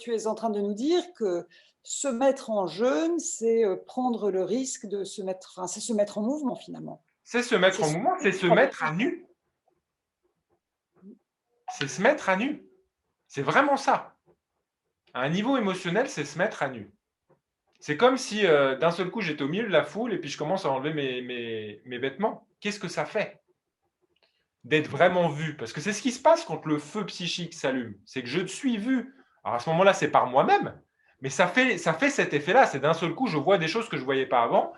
tu es en train de nous dire que se mettre en jeûne, c'est prendre le risque de se mettre, enfin, c'est se mettre en mouvement finalement. C'est se C'est mettre en se mouvement, c'est se avec mettre à tout ça. nu. C'est se mettre à nu. C'est vraiment ça. À un niveau émotionnel, c'est se mettre à nu. C'est comme si, d'un seul coup, j'étais au milieu de la foule et puis je commence à enlever mes vêtements. Qu'est-ce que ça fait? D'être vraiment vu? Parce que c'est ce qui se passe quand le feu psychique s'allume. C'est que je suis vu. Alors à ce moment-là, c'est par moi-même, mais ça fait cet effet-là. C'est d'un seul coup, je vois des choses que je ne voyais pas avant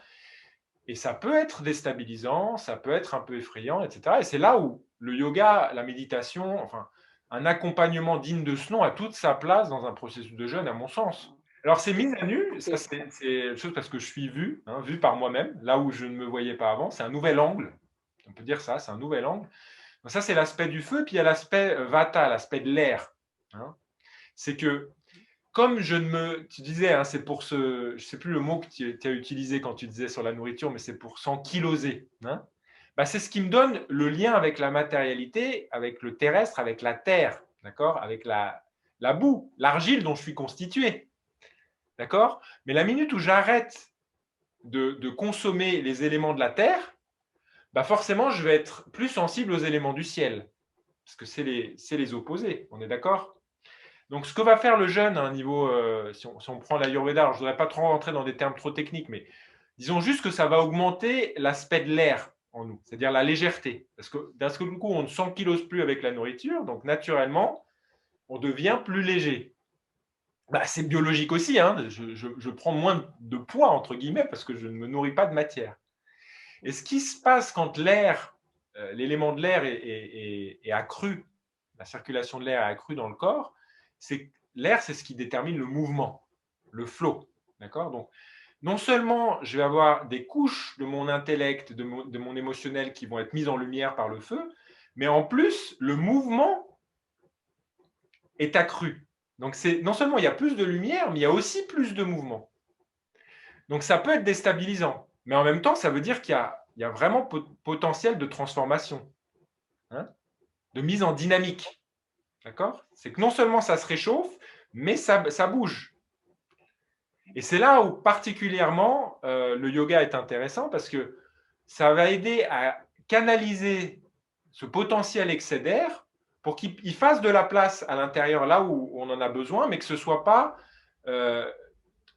et ça peut être déstabilisant, ça peut être un peu effrayant et cetera et c'est là où le yoga, la méditation, enfin, un accompagnement digne de ce nom a toute sa place dans un processus de jeûne à mon sens. Alors c'est mise à nu, ça Et c'est une chose parce que je suis vu, hein, vu par moi-même, là où je ne me voyais pas avant. C'est un nouvel angle, on peut dire ça, c'est un nouvel angle. Donc ça, c'est l'aspect du feu, puis il y a l'aspect vata, l'aspect de l'air, hein. C'est que comme je ne me tu disais, hein, c'est pour je ne sais plus le mot que tu as utilisé quand tu disais sur la nourriture, mais c'est pour s'ankyloser, hein. Bah, c'est ce qui me donne le lien avec la matérialité, avec le terrestre, avec la terre, d'accord? Avec la boue, l'argile dont je suis constitué, d'accord? Mais la minute où j'arrête de consommer les éléments de la terre, bah, forcément, je vais être plus sensible aux éléments du ciel, parce que c'est les opposés, on est d'accord? Donc, ce que va faire le jeûne à un niveau, si on prend l'Ayurveda, alors je ne voudrais pas trop rentrer dans des termes trop techniques, mais disons juste que ça va augmenter l'aspect de l'air en nous, c'est-à-dire la légèreté. Parce que d'un seul coup, on ne s'ankylose plus avec la nourriture, donc naturellement, on devient plus léger. Bah, c'est biologique aussi, hein, je prends moins de poids, entre guillemets, parce que je ne me nourris pas de matière. Et ce qui se passe quand l'air, l'élément de l'air est accru, la circulation de l'air est accrue dans le corps, c'est que l'air, c'est ce qui détermine le mouvement, le flow, d'accord? Donc, non seulement je vais avoir des couches de mon intellect, de mon émotionnel qui vont être mises en lumière par le feu, mais en plus, le mouvement est accru. Donc, c'est non seulement il y a plus de lumière, mais il y a aussi plus de mouvement. Donc ça peut être déstabilisant, mais en même temps, ça veut dire qu'il y a vraiment potentiel de transformation, hein, de mise en dynamique, d'accord? C'est que non seulement ça se réchauffe, mais ça bouge. Et c'est là où particulièrement, le yoga est intéressant parce que ça va aider à canaliser ce potentiel excès d'air pour qu'il fasse de la place à l'intérieur là où on en a besoin, mais que ce soit pas, heu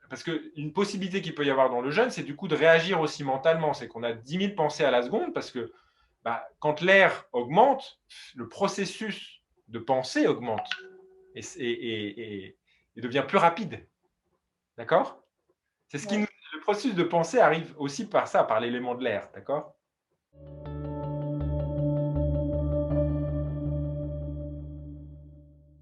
parce qu'une possibilité qu'il peut y avoir dans le jeûne, c'est du coup de réagir aussi mentalement. C'est qu'on a 10 000 pensées à la seconde parce que bah, quand l'air augmente, le processus de pensée augmente et devient plus rapide. D'accord? C'est ce qui ouais. nous, le processus de pensée arrive aussi par ça, par l'élément de l'air. D'accord?